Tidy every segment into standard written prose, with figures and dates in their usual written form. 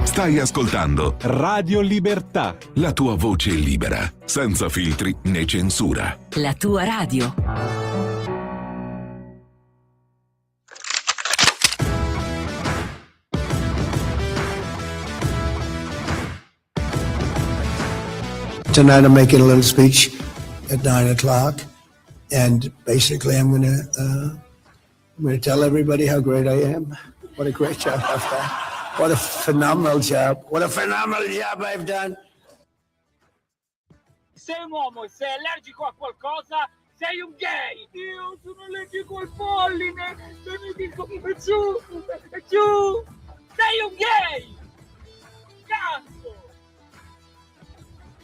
Stai ascoltando Radio Libertà. La tua voce libera, senza filtri né censura. La tua radio. Tonight I'm making a little speech at 9 o'clock, and basically I'm going to tell everybody how great I am. What a great job I've done. What a phenomenal job. What a phenomenal job I've done. Sei un uomo e sei allergico a qualcosa, sei un gay. Io sono allergico al polline. Se mi dico è giù. Sei un gay. Cazzo.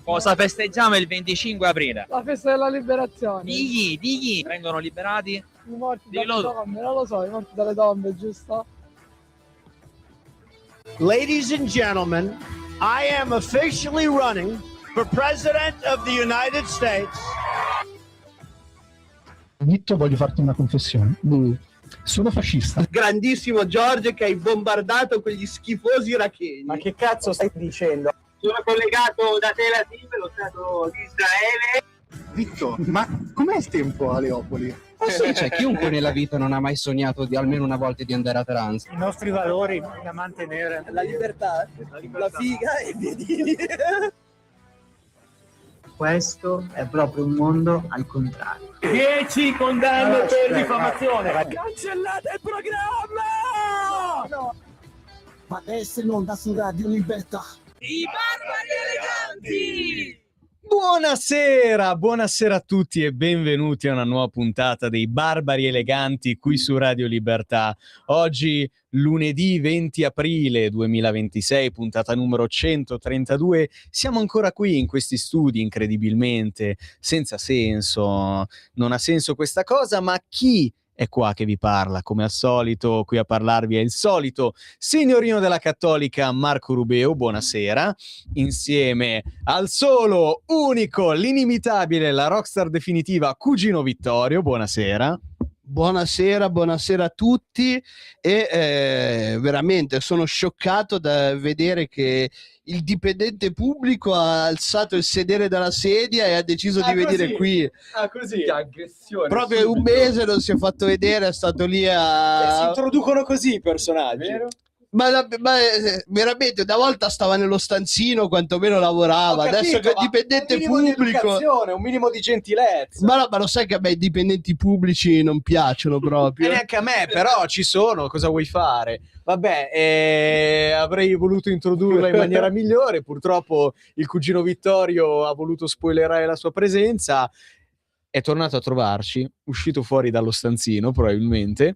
Cosa festeggiamo il 25 aprile? La festa della liberazione. Digli, vengono liberati I morti Dillo. dalle tombe, non lo so, i morti dalle tombe, giusto? Ladies and gentlemen, I am officially running for President of the United States. Vitto, voglio farti una confessione. Sono fascista. Grandissimo Giorgio che hai bombardato quegli schifosi iracheni. Ma che cazzo stai dicendo? Sono collegato da Tel Aviv, lo Stato di Israele. Vitto, ma com'è il tempo a Leopoli? Sì, c'è chiunque nella vita non ha mai sognato di almeno una volta di andare a Trans. I nostri valori da mantenere. La libertà, la figa e i piedini. Questo è proprio un mondo al contrario. 10 condanne per diffamazione. Cancellate il programma! No. Ma adesso in onda su Radio Libertà. I barbari eleganti! Buonasera a tutti e benvenuti a una nuova puntata dei Barbari Eleganti qui su Radio Libertà. Oggi lunedì 20 aprile 2026, puntata numero 132. Siamo ancora qui in questi studi incredibilmente senza senso. Non ha senso questa cosa, ma chi è qua che vi parla? Come al solito, qui a parlarvi è il solito signorino della Cattolica Marco Rubeo, buonasera, insieme al solo, unico, l'inimitabile, la rockstar definitiva Cugino Vittorio, buonasera. Buonasera a tutti e veramente sono scioccato da vedere che il dipendente pubblico ha alzato il sedere dalla sedia e ha deciso di venire qui. Così, che aggressione. Proprio subito. un mese non si è fatto vedere, è stato lì a... Si introducono così i personaggi. Vero? Ma veramente una volta stava nello stanzino, quantomeno lavorava. Ho capito, adesso che è dipendente un minimo di pubblico, educazione, un minimo di gentilezza. ma lo sai che a me i dipendenti pubblici non piacciono proprio. E neanche a me, però ci sono, cosa vuoi fare? Vabbè, avrei voluto introdurla in maniera migliore, purtroppo il cugino Vittorio ha voluto spoilerare la sua presenza, è tornato a trovarci, uscito fuori dallo stanzino probabilmente,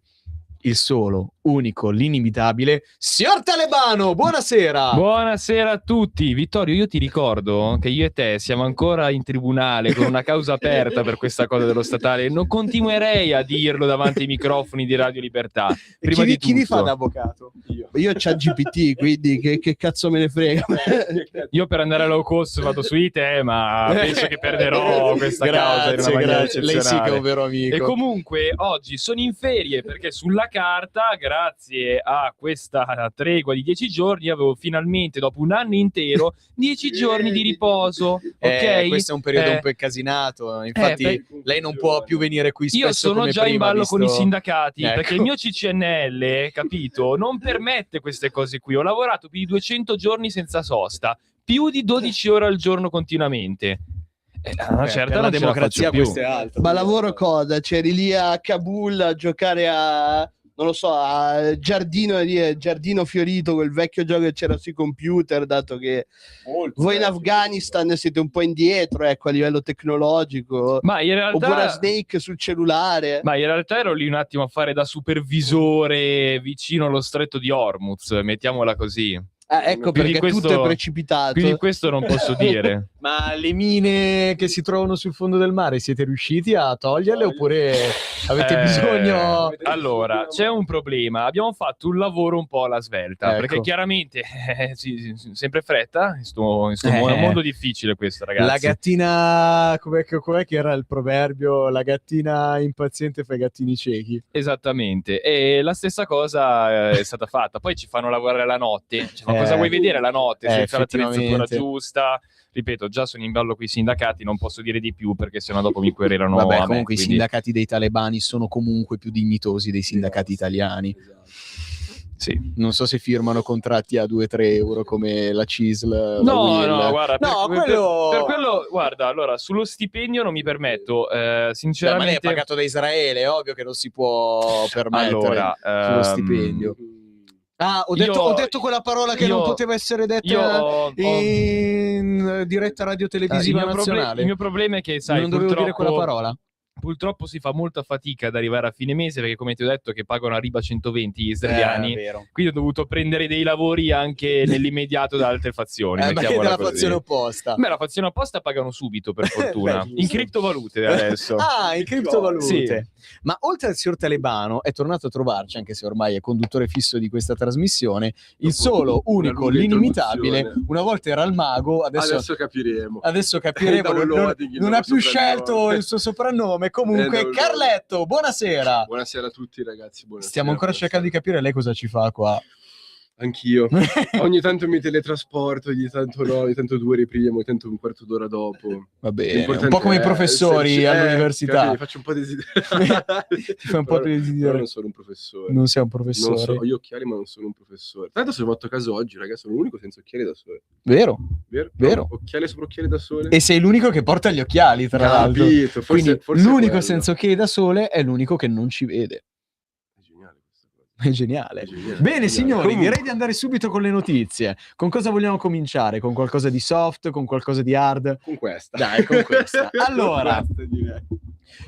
il solo, unico, l'inimitabile signor Talebano, buonasera! Buonasera a tutti. Vittorio, io ti ricordo che io e te siamo ancora in tribunale con una causa aperta per questa cosa dello statale. Non continuerei a dirlo davanti ai microfoni di Radio Libertà. Prima di chi vi tutto, fa da avvocato? Io c'ho GPT, quindi che cazzo me ne frega. io per andare low cost vado su te, ma penso che perderò questa causa in una maniera eccezionale. Lei sì che è un vero amico. E comunque oggi sono in ferie perché sulla carta, grazie a questa tregua di 10 giorni, avevo finalmente, dopo un anno intero, 10 giorni di riposo. Ok? Questo è un periodo un po' incasinato. Infatti, lei non può più venire qui spesso. Io sono come già prima, in ballo visto... con i sindacati, Ecco. perché il mio CCNL, capito, non permette queste cose qui. Ho lavorato più di 200 giorni senza sosta, più di 12 ore al giorno continuamente. Una certa la non ce la faccio democrazia più. questo è altro. Ma lavoro cosa? C'eri lì a Kabul a giocare a... non lo so, a Giardino Fiorito, quel vecchio gioco che c'era sui computer, dato che voi in Afghanistan siete un po' indietro, ecco, a livello tecnologico. Ma in realtà... Oppure a Snake sul cellulare. Ma in realtà ero lì un attimo a fare da supervisore vicino allo stretto di Hormuz, mettiamola così. Ecco Più di perché questo- tutto è precipitato. Più di questo non posso dire. Ma le mine che si trovano sul fondo del mare, siete riusciti a toglierle oppure avete bisogno... Allora, c'è un problema. Abbiamo fatto un lavoro un po' alla svelta, Ecco. perché chiaramente sempre fretta, in sto mondo difficile questo, ragazzi. La gattina, com'è che era il proverbio? La gattina impaziente fa i gattini ciechi. Esattamente, e la stessa cosa è stata fatta. Poi ci fanno lavorare la notte, ci fanno cosa vuoi vedere la notte? Senza l'attrezzatura effettivamente. giusta. Ripeto, già sono in ballo qui i sindacati, non posso dire di più perché sennò dopo mi querelano Vabbè, a me, comunque i quindi- sindacati dei talebani sono comunque più dignitosi dei sindacati italiani. Sì. Non so se firmano contratti a 2-3 euro come la CISL. No, la UIL. no, guarda, No, per quello... quello, guarda, allora, sullo stipendio non mi permetto, Beh, ma lei è sinceramente... pagato da Israele, è ovvio che non si può permettere Allora, sullo stipendio. Ah, ho detto quella parola che non poteva essere detta in diretta radio-televisiva nazionale. Il mio problema è che, sai, non dovevo dire purtroppo- quella parola. Purtroppo si fa molta fatica ad arrivare a fine mese perché, come ti ho detto, che pagano a riba 120 gli israeliani. Vero. Quindi ho dovuto prendere dei lavori anche nell'immediato da altre fazioni. Ma che mettiamola della così. fazione opposta? Beh, la fazione opposta pagano subito, per fortuna. Beh, In criptovalute adesso. Ah, in criptovalute. Sì. Ma oltre al signor Talebano è tornato a trovarci, anche se ormai è conduttore fisso di questa trasmissione, il solo, unico, lunga l'inimitabile. introduzione. Una volta era il mago, adesso capiremo. capiremo. Downloading, il Non nuovo ha più soprannome. scelto il suo soprannome. Comunque, Downloading. Carletto, buonasera. Buonasera a tutti ragazzi, buonasera. Stiamo ancora cercando di capire lei cosa ci fa qua. Anch'io. Ogni tanto mi teletrasporto, ogni tanto no, ogni tanto 2 ore prima, ogni tanto un quarto d'ora dopo. Va bene, L'importante un po' come i è professori esserci- all'università. capito, faccio un po' di Ti fai un po' di desiderio. Però non sono un professore. Non sei un Non professore. so, ho gli occhiali ma non sono un professore. Tanto se ho fatto caso oggi, ragazzi, sono l'unico senza occhiali da sole. Vero? Vero? Occhiali sopra occhiali da sole. E sei l'unico che porta gli occhiali, tra l'altro. Capito, Quindi forse l'unico quello. senza occhiali da sole è l'unico che non ci vede. È geniale. Bene, signori, Comunque. direi di andare subito con le notizie. Con cosa vogliamo cominciare? Con qualcosa di soft? Con qualcosa di hard? Con questa. Dai, con questa. Allora, Con questa, direi.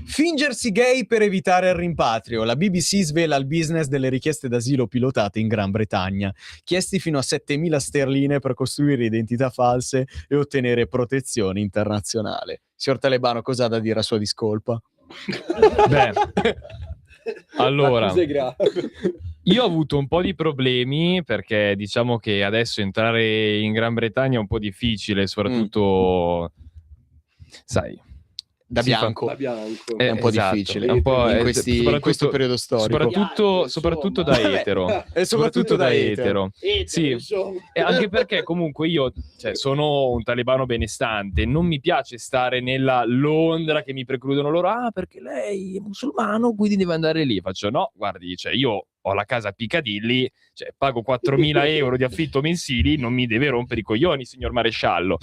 fingersi gay per evitare il rimpatrio. La BBC svela il business delle richieste d'asilo pilotate in Gran Bretagna. Chiesti fino a 7.000 sterline per costruire identità false e ottenere protezione internazionale. Signor Talebano, cosa ha da dire a sua discolpa? Beh, allora, L'accusa è grave. io ho avuto un po' di problemi perché diciamo che adesso entrare in Gran Bretagna è un po' difficile, soprattutto, sai, Da si fa- bianco. Da bianco. È un po' esatto, difficile è un po', in soprattutto- questo periodo storico. soprattutto da etero. E soprattutto da etero. Sì, e anche perché comunque io sono un talebano benestante, non mi piace stare nella Londra che mi precludono loro, perché lei è musulmano, quindi deve andare lì. Faccio no, guardi, io ho la casa a Piccadilly, pago 4.000 euro di affitto mensili, non mi deve rompere i coglioni, signor maresciallo.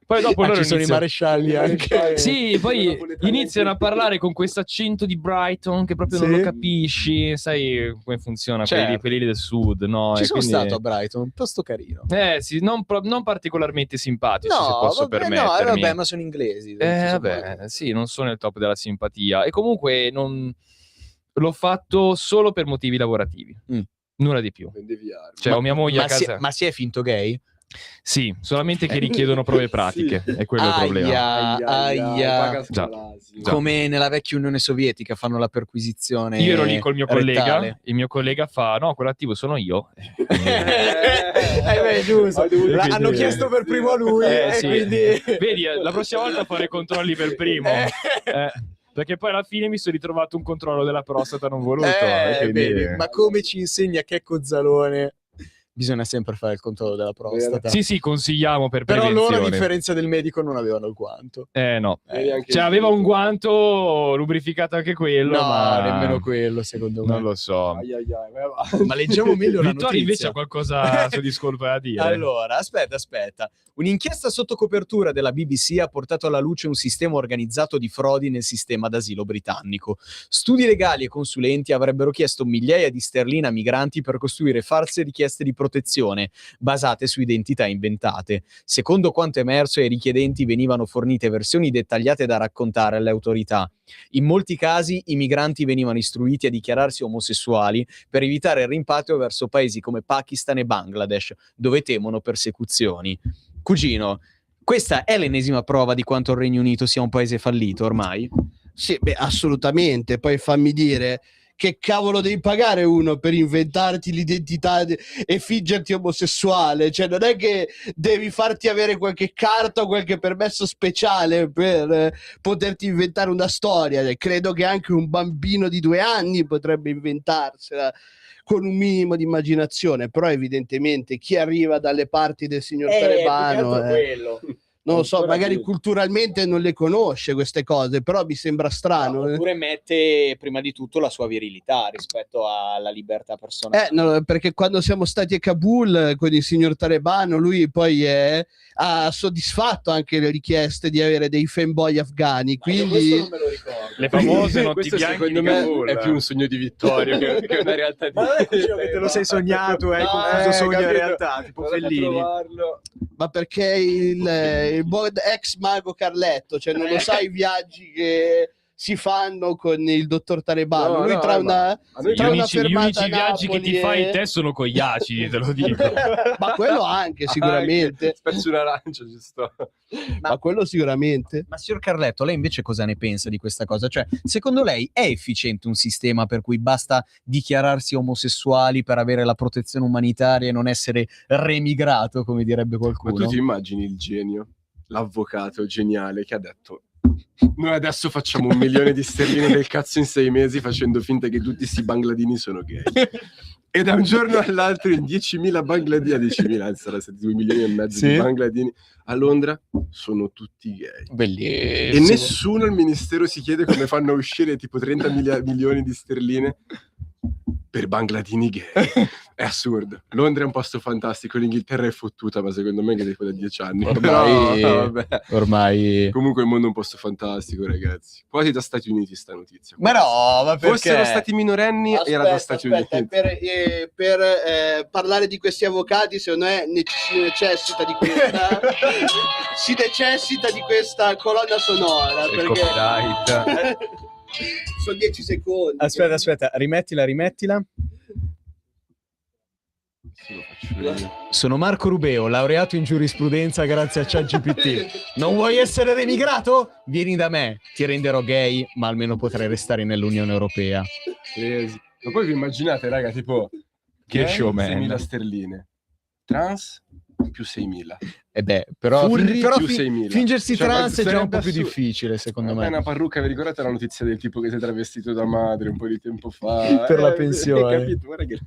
Poi dopo loro ci sono i iniziano- marescialli anche. Sì, poi iniziano a parlare con questo accento di Brighton che proprio non Sì. lo capisci, sai come funziona, Certo. quelli del sud, no? Ci E sono quindi- stato a Brighton, un posto carino. sì, non particolarmente simpatici, se No, posso vabbè, permettermi. vabbè, ma sono inglesi. Vabbè, sì, non sono nel top della simpatia. E comunque l'ho fatto solo per motivi lavorativi. Nulla di più. Ho mia moglie a casa. Ma si è finto gay? Sì, solamente che richiedono prove pratiche, è quello il problema. Aia. Già. Come nella vecchia Unione Sovietica fanno la perquisizione. Io ero lì col mio collega, rettale. il mio collega fa, no, quell'attivo sono io. Beh, giusto. Hanno chiesto per primo a lui, e sì. quindi... Vedi, la prossima volta fare i controlli per primo. Perché poi alla fine mi sono ritrovato un controllo della prostata non voluto. quindi- vedi, ma come ci insegna Checco Zalone, bisogna sempre fare il controllo della prostata. Sì, consigliamo per Però prevenzione. loro, a differenza del medico, non avevano il guanto. No. Anche Aveva un guanto lubrificato anche quello, No, ma nemmeno quello, secondo me. non lo so. Ma leggiamo meglio la Vittorio invece notizia. ha qualcosa su discolpa da dire. Allora, aspetta. Un'inchiesta sotto copertura della BBC ha portato alla luce un sistema organizzato di frodi nel sistema d'asilo britannico. Studi legali e consulenti avrebbero chiesto migliaia di sterline a migranti per costruire false richieste di protezione basate su identità inventate. Secondo quanto emerso, ai richiedenti venivano fornite versioni dettagliate da raccontare alle autorità. In molti casi i migranti venivano istruiti a dichiararsi omosessuali per evitare il rimpatrio verso paesi come Pakistan e Bangladesh, dove temono persecuzioni. Cugino, questa è l'ennesima prova di quanto il Regno Unito sia un paese fallito ormai? Sì, beh, assolutamente. Poi fammi dire che cavolo devi pagare uno per inventarti l'identità e fingerti omosessuale? Cioè non è che devi farti avere qualche carta o qualche permesso speciale per poterti inventare una storia. Credo che anche un bambino di 2 anni potrebbe inventarsela con un minimo di immaginazione, però evidentemente chi arriva dalle parti del signor Talebano non lo so, Ancora magari più. culturalmente non le conosce queste cose, però mi sembra strano. Oppure mette prima di tutto la sua virilità rispetto alla libertà personale. No, perché quando siamo stati a Kabul con il signor Talebano, lui poi ha soddisfatto anche le richieste di avere dei fanboy afghani, Questo quindi non me lo ricordo. Le famose notti Questo bianche secondo di me Kabul. è più un sogno di Vittorio che una realtà di... Ma non è così che te lo sei sognato, confuso sogno e capito. realtà, tipo Vado a Fellini. trovarlo. ma perché il buon ex mago Carletto, cioè non lo sai i viaggi che si fanno con il dottor Talebano. No, lui no, tra ma una, a noi tra Gli una unici fermata a viaggi che ti Napoli fai e- te sono con gli acidi, te lo dico. ma quello anche sicuramente, Spezzo un'arancia, ci sto. ma quello sicuramente. Ma signor Carletto, lei invece cosa ne pensa di questa cosa? Cioè, secondo lei è efficiente un sistema per cui basta dichiararsi omosessuali per avere la protezione umanitaria e non essere remigrato, come direbbe Ma qualcuno? tu ti immagini il genio, l'avvocato geniale che ha detto: noi adesso facciamo 1 milione di sterline del cazzo in 6 mesi facendo finta che tutti sti bangladini sono gay. E da un giorno all'altro in 10.000 bangladini, 10.000, anzi sarà stati 2 milioni e mezzo di bangladini a Londra sono tutti gay. Bellissimo. E nessuno al ministero si chiede come fanno a uscire tipo 30 milioni di sterline per bangladini gay. È assurdo. Londra è un posto fantastico, l'Inghilterra è fottuta, ma secondo me che dopo da 10 anni. Ormai- Però, vabbè. Ormai... Comunque il mondo è un posto fantastico, ragazzi. Quasi da Stati Uniti sta notizia. Ma no, ma perché? Fossero stati minorenni era da Stati Aspetta, Uniti. per parlare di questi avvocati, secondo me si necessita di questa si necessita di questa colonna sonora, Il perché copyright. sono 10 secondi. Aspetta, rimettila. Sì, lo faccio io. Sono Marco Rubeo, laureato in giurisprudenza grazie a ChatGPT. Non vuoi essere remigrato? Vieni da me, ti renderò gay, ma almeno potrai restare nell'Unione Europea. Sì. Ma poi vi immaginate, raga, tipo Che gay, showman. 6.000 sterline, trans più 6.000. E beh, però, Furri però più 6.000. fingersi Cioè, trans è già un sarebbe po' più assurdo. difficile, secondo Vabbè, me. una parrucca, vi ricordate la notizia del tipo che si è travestito da madre un po' di tempo fa? Per la pensione. Capito? Guarda che...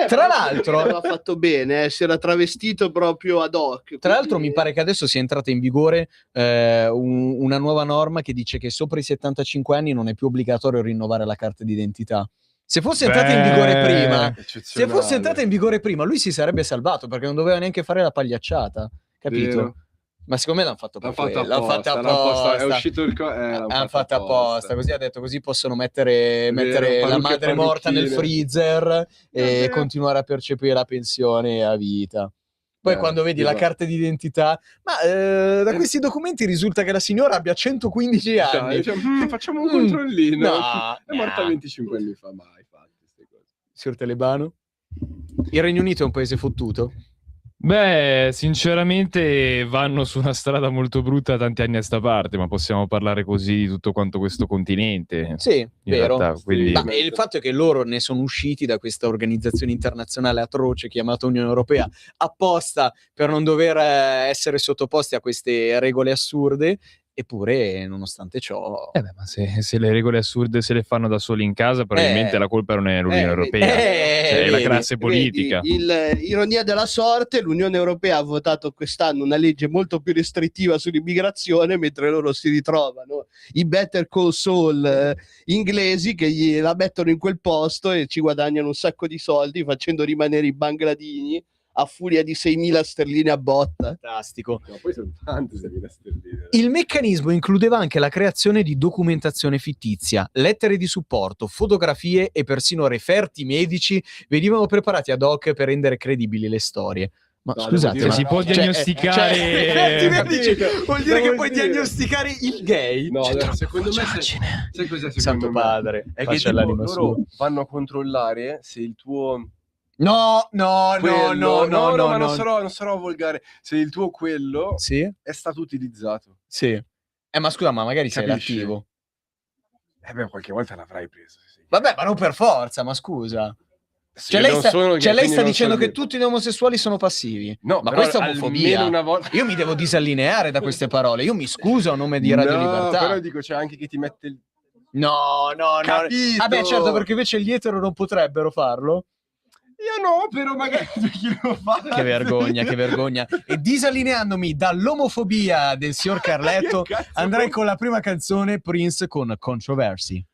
Tra l'altro- l'ha fatto bene, si era travestito proprio ad hoc. Tra l'altro quindi- mi pare che adesso sia entrata in vigore una nuova norma che dice che sopra i 75 anni non è più obbligatorio rinnovare la carta d'identità. Se fosse entrata in vigore prima, se fosse entrata in vigore prima, lui si sarebbe salvato perché non doveva neanche fare la pagliacciata, capito? Vero. Ma secondo me l'hanno fatto per L'hanno fatto quello, l'hanno fatta apposta, è apposta. uscito il Hanno fatto apposta, così ha detto, così possono mettere Vero, la parrucche, madre morta nel parrucchine. freezer e Vabbè. continuare a percepire la pensione a vita. Poi quando vedi la esatto. carta d'identità, ma da questi documenti risulta che la signora abbia 115 anni. Cioè, facciamo un controllino. No, è morta no. 25 anni fa, mai fatte queste cose. Signor Talebano? Il Regno Unito è un paese fottuto? Beh, sinceramente vanno su una strada molto brutta tanti anni a sta parte, ma possiamo parlare così di tutto quanto questo continente. Sì, In vero. realtà, quindi... Ma il fatto è che loro ne sono usciti da questa organizzazione internazionale atroce chiamata Unione Europea apposta per non dover essere sottoposti a queste regole assurde, eppure nonostante ciò... ma se le regole assurde se le fanno da soli in casa, probabilmente la colpa non è l'Unione Europea, cioè è la classe politica. Ironia della sorte, l'Unione Europea ha votato quest'anno una legge molto più restrittiva sull'immigrazione, mentre loro si ritrovano i Better Call Saul inglesi che la mettono in quel posto e ci guadagnano un sacco di soldi facendo rimanere i bangladini a furia di 6.000 sterline a botta. Fantastico. No, poi sono tante 6.000 sterline. Il meccanismo includeva anche la creazione di documentazione fittizia, lettere di supporto, fotografie e persino referti medici venivano preparati ad hoc per rendere credibili le storie. Ma No, scusate, devo dire, ma si può diagnosticare- referti medici vuol dire che Devo puoi dire. diagnosticare il gay? No, C'è troppa secondo me voce. sai cos'è secondo Santo me? padre, È che faccia tipo, l'anima loro sua. vanno a controllare se il tuo No, quello, ma no. non sarò volgare, se il tuo quello Sì? è stato utilizzato. Sì. Ma scusa, ma magari sei Capisci? l'attivo. Beh, qualche volta l'avrai preso se sei Vabbè, ma non per forza, ma scusa. Sì, Cioè lei non sta, sono gay, cioè lei quindi sta non dicendo sono che gay. tutti gli omosessuali sono passivi. No, Ma però questa è omofobia. almeno una volta... Io mi devo disallineare da queste parole. Io mi scuso a nome di Radio No, Libertà. però dico, c'è anche chi ti mette il... No, no. Capito? Vabbè, certo, perché invece gli etero non potrebbero farlo. Io no, però magari chi lo fa. Che vergogna, che vergogna. E disallineandomi dall'omofobia del signor Carletto, Che cazzo andrei vuoi? con la prima canzone, Prince con Controversy.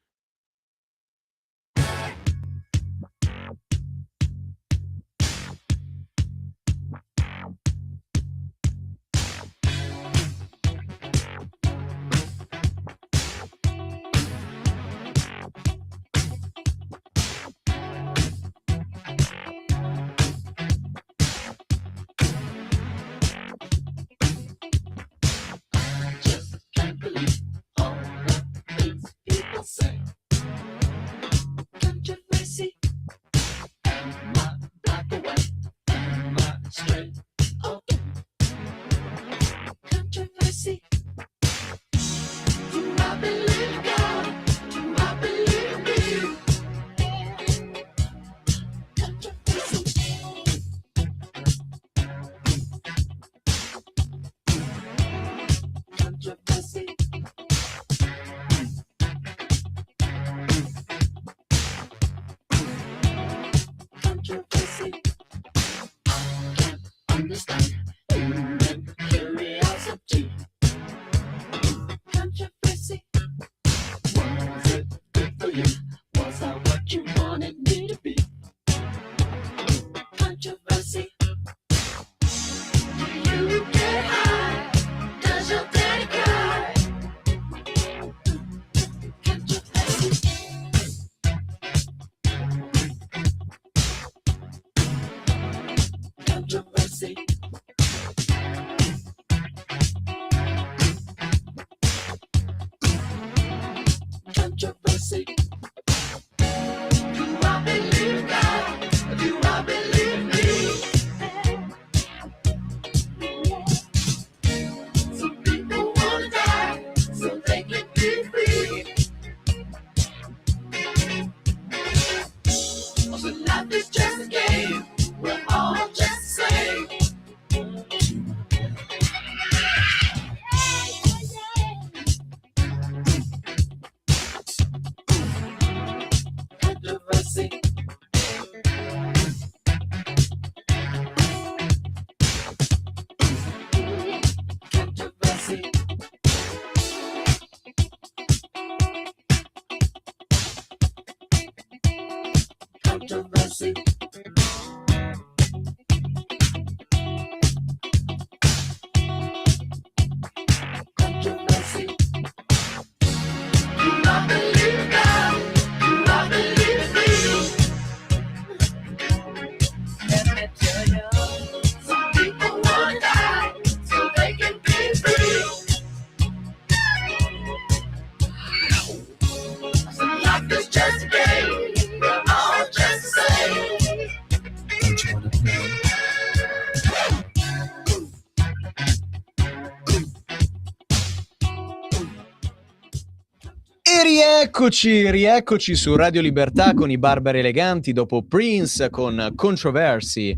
Rieccoci su Radio Libertà con i Barbari Eleganti dopo Prince con Controversy.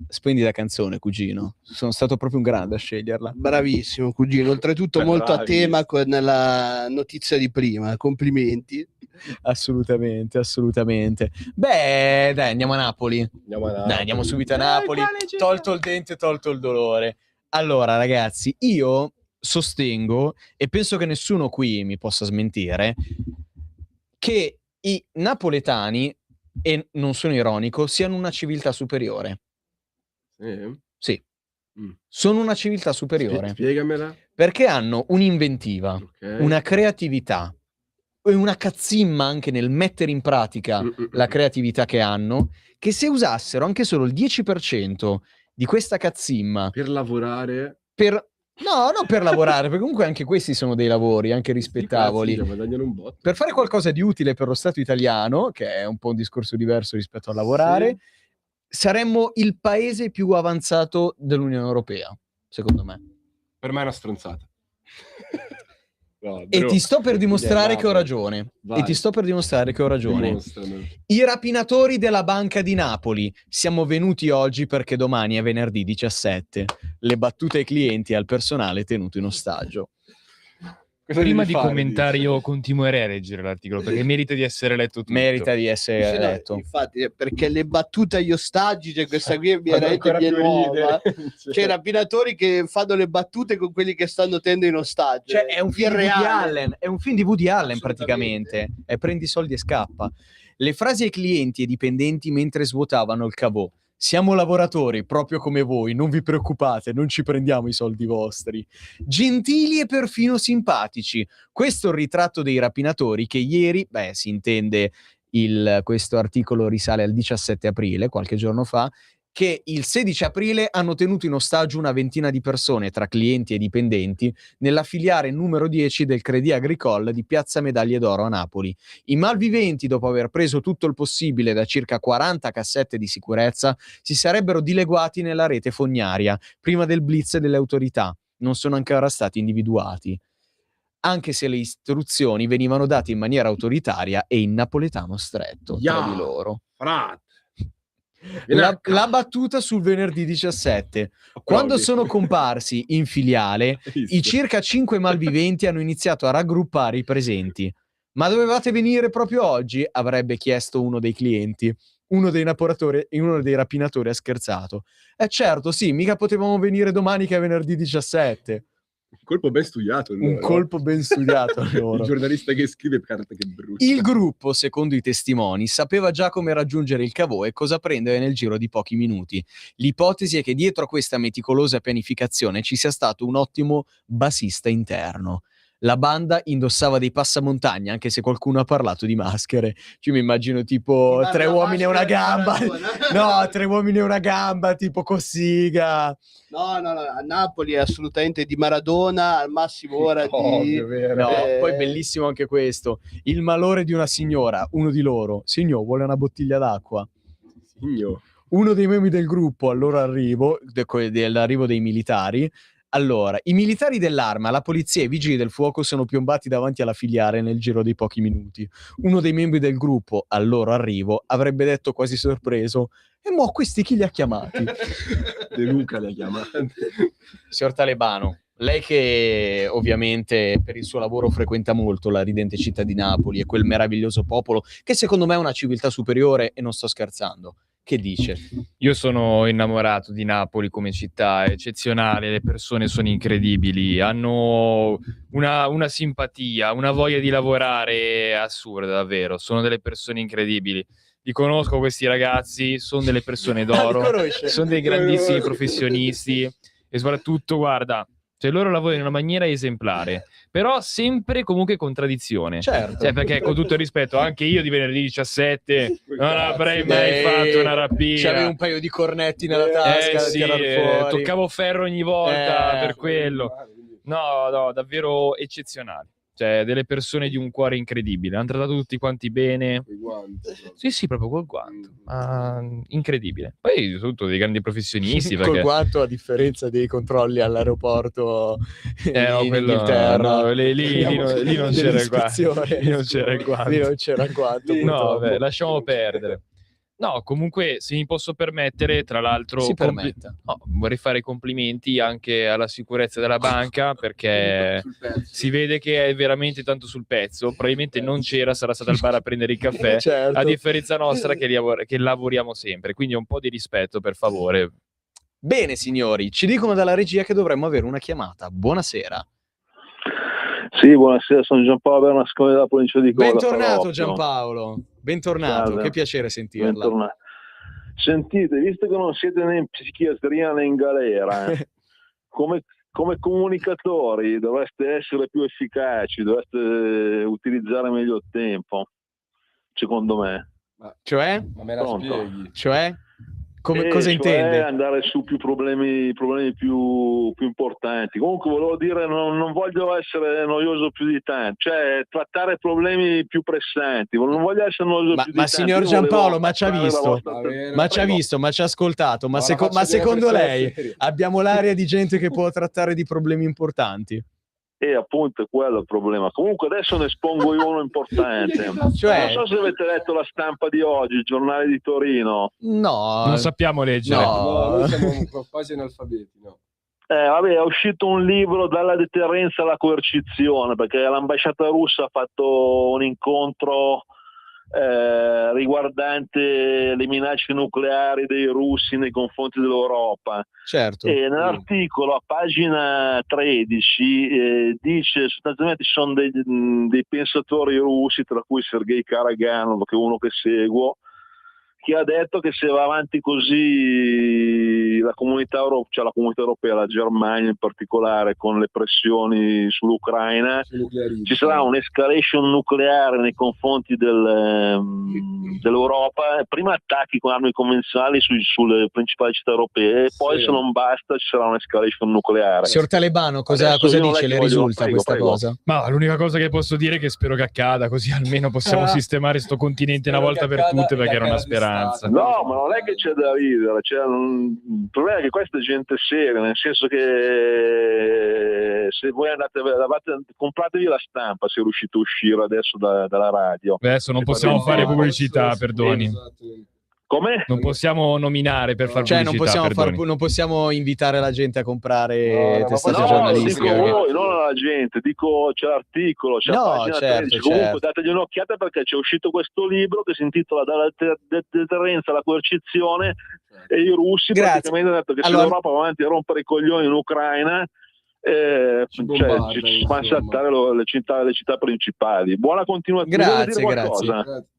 Splendida canzone, cugino. Sono stato proprio un grande a sceglierla. Bravissimo, cugino. Oltretutto molto a tema con la notizia di prima. Complimenti. Assolutamente, assolutamente. Beh, dai, andiamo a Napoli. Dai, andiamo subito a Napoli. Tolto il dente, tolto il dolore. Allora, ragazzi, io sostengo, e penso che nessuno qui mi possa smentire, che i napoletani, e non sono ironico, siano una civiltà superiore. Sì. Sono una civiltà superiore. Spiegamela. Perché hanno un'inventiva, Ok. una creatività e una cazzimma anche nel mettere in pratica la creatività che hanno, che se usassero anche solo il 10% di questa cazzimma Per lavorare... No, non per lavorare, perché comunque anche questi sono dei lavori, anche rispettavoli. guadagnano un botto. Per fare qualcosa di utile per lo Stato italiano, che è un po' un discorso diverso rispetto a lavorare, saremmo il paese più avanzato dell'Unione Europea, secondo me. Per me è una stronzata. E ti sto per dimostrare che ho ragione. Vai. E ti sto per dimostrare che ho ragione. Dimostrano. I rapinatori della Banca di Napoli. Siamo venuti oggi perché domani è venerdì 17. Le battute ai clienti e al personale tenuto in ostaggio. Cosa Prima devi di fare, commentare, dici? io continuerei a leggere l'articolo perché merita di essere letto tutto. Merita di essere Sì, no, letto. infatti, perché le battute agli ostaggi, cioè questa qui è Fanno ancora veramente più nuova. ridere. C'è i rapinatori che fanno le battute con quelli che stanno tenendo in ostaggio. Cioè, è un film di Woody Irreale. Allen. È un film di Woody Allen, Assolutamente. praticamente. È prendi soldi e scappa. Le frasi ai clienti e dipendenti mentre svuotavano il cavò. Siamo lavoratori, proprio come voi, non vi preoccupate, non ci prendiamo i soldi vostri. Gentili e perfino simpatici. Questo è il ritratto dei rapinatori che ieri, si intende, questo articolo risale al 17 aprile, qualche giorno fa, che il 16 aprile hanno tenuto in ostaggio una ventina di persone, tra clienti e dipendenti, nella filiale numero 10 del Crédit Agricole di Piazza Medaglie d'Oro a Napoli. I malviventi, dopo aver preso tutto il possibile da circa 40 cassette di sicurezza, si sarebbero dileguati nella rete fognaria, prima del blitz delle autorità. Non sono ancora stati individuati, anche se le istruzioni venivano date in maniera autoritaria e in napoletano stretto tra di loro. Frate. La battuta sul venerdì 17. Quando sono comparsi in filiale, i circa 5 malviventi hanno iniziato a raggruppare i presenti. Ma dovevate venire proprio oggi? Avrebbe chiesto uno dei clienti. Uno dei rapinatori ha scherzato. Certo, sì, mica potevamo venire domani che è venerdì 17. Un colpo ben studiato. Allora, Un colpo ben studiato. Il giornalista che scrive carta che brutta. Il gruppo, secondo i testimoni, sapeva già come raggiungere il cavò e cosa prendere nel giro di pochi minuti. L'ipotesi è che dietro a questa meticolosa pianificazione ci sia stato un ottimo bassista interno. La banda indossava dei passamontagna, anche se qualcuno ha parlato di maschere. Cioè, mi immagino tipo Ma 3 la uomini e una maschera di gamba. Maradona. No, 3 uomini e una gamba, tipo Cossiga. No, a Napoli è assolutamente di Maradona, al massimo ora di... No, poi bellissimo anche questo. Il malore di una signora, uno di loro. Signor, vuole una bottiglia d'acqua? Signor. Uno dei membri del gruppo, al loro arrivo, dell'arrivo dei militari. Allora, i militari dell'Arma, la polizia e i vigili del fuoco sono piombati davanti alla filiale nel giro di pochi minuti. Uno dei membri del gruppo, al loro arrivo, avrebbe detto quasi sorpreso: e mo questi chi li ha chiamati? De Luca li ha chiamati. Signor Talebano, lei che ovviamente per il suo lavoro frequenta molto la ridente città di Napoli e quel meraviglioso popolo che secondo me è una civiltà superiore, e non sto scherzando. Che dice? Io sono innamorato di Napoli come città, è eccezionale, le persone sono incredibili, hanno una simpatia, una voglia di lavorare assurda, davvero, sono delle persone incredibili. Li conosco questi ragazzi, sono delle persone d'oro, sono dei grandissimi professionisti e soprattutto, guarda, cioè loro lavorano in una maniera esemplare, però sempre comunque contraddizione. Certo. Cioè, perché con tutto il rispetto, anche io di venerdì 17 non avrei mai fatto una rapina. C'avevi un paio di cornetti nella tasca da Sì, tirar fuori. toccavo ferro ogni volta per quello. No, davvero eccezionale. Cioè, delle persone di un cuore incredibile. Hanno trattato tutti quanti bene. Sì, proprio col guanto. Incredibile. Poi, soprattutto, dei grandi professionisti. Col Perché... guanto, a differenza dei controlli all'aeroporto no, in quello, Inghilterra. no, lì non c'era il guanto. Lì non c'era il guanto. Lì non c'era il guanto. No, purtroppo. vabbè, lasciamo perdere. No, comunque, se mi posso permettere, tra l'altro, Si permetta. vorrei fare i complimenti anche alla sicurezza della banca, perché si vede che è veramente tanto sul pezzo. Probabilmente non c'era, sarà stata al bar a prendere il caffè, Certo. a differenza nostra che lavoriamo sempre. Quindi un po' di rispetto, per favore. Bene, signori, ci dicono dalla regia che dovremmo avere una chiamata. Buonasera. Sì, buonasera, sono Giampaolo Bernasconi della provincia di Cola. Bentornato Giampaolo. Bentornato, Salve. che piacere sentirla. Bentornato. Sentite, visto che non siete né in psichiatria né in galera, come comunicatori dovreste essere più efficaci, dovreste utilizzare meglio il tempo, secondo me. Cioè? Ma me la Pronto? spieghi? Cioè? Cosa cioè intende? andare su più problemi più importanti. Comunque volevo dire, non voglio essere noioso più di tanto, cioè trattare problemi più pressanti, non voglio essere noioso più di Ma tanto. signor Io Giampaolo, volevo ma ci ha fare la visto? vostra- Ma ci ha visto, ma ci ha ascoltato, ma, Ora faccio ma delle secondo persone lei serie. abbiamo l'aria di gente che può trattare di problemi importanti? E appunto è quello il problema. Comunque adesso ne espongo io uno importante. Cioè? Non so se avete letto la stampa di oggi, il giornale di Torino. No. Non sappiamo leggere. No, noi siamo quasi analfabeti, no. Vabbè, è uscito un libro Dalla deterrenza alla coercizione, perché l'ambasciata russa ha fatto un incontro riguardante le minacce nucleari dei russi nei confronti dell'Europa. Certo. E nell'articolo a pagina 13 dice sostanzialmente ci sono dei pensatori russi, tra cui Sergei Karaganov, che è uno che seguo, che ha detto che se va avanti così la comunità europea, la Germania in particolare, con le pressioni sull'Ucraina, ci sarà un'escalation nucleare nei confronti dell'Europa, prima attacchi con armi convenzionali sulle principali città europee e poi se non basta ci sarà un'escalation nucleare. Signor Talebano, cosa dice? Le risulta questa cosa? Ma l'unica cosa che posso dire è che spero che accada, così almeno possiamo sistemare sto continente una volta per tutte, perché era una speranza. No, ma non è che c'è da ridere, il problema è che questa è gente seria, nel senso che se voi compratevi la stampa se riuscite a uscire adesso dalla radio. Adesso non possiamo fare pubblicità, perdoni. Come? Non possiamo nominare per far pubblicità, non possiamo invitare la gente a comprare testate giornalistiche. Dico voi, non alla gente, dico c'è l'articolo, c'è la pagina 13. Comunque dategli un'occhiata perché c'è uscito questo libro che si intitola Dalla deterrenza alla coercizione e i russi praticamente hanno detto che se l'Europa va avanti a rompere i coglioni in Ucraina ci fanno saltare le città principali. Buona continuazione. Grazie.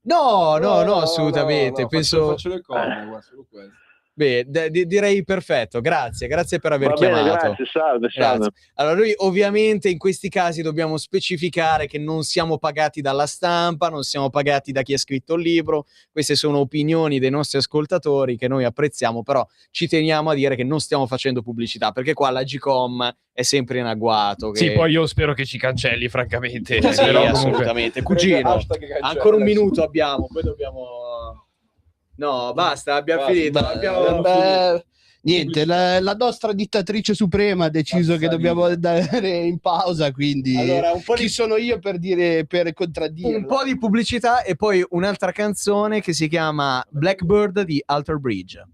No, assolutamente. Penso. Faccio le cose, solo questo. Beh, direi perfetto, grazie per aver chiamato. Grazie, salve. Allora, noi ovviamente in questi casi dobbiamo specificare che non siamo pagati dalla stampa, non siamo pagati da chi ha scritto il libro, queste sono opinioni dei nostri ascoltatori che noi apprezziamo, però ci teniamo a dire che non stiamo facendo pubblicità, perché qua la Gcom è sempre in agguato. Sì, poi io spero che ci cancelli, francamente. Sì, però assolutamente. Cugino, ancora un minuto abbiamo, poi dobbiamo... No, basta, abbiamo finito. Niente, la nostra dittatrice suprema ha deciso che dobbiamo andare in pausa, quindi allora, chi sono io per contraddire? Un po' di pubblicità e poi un'altra canzone che si chiama Blackbird di Alter Bridge.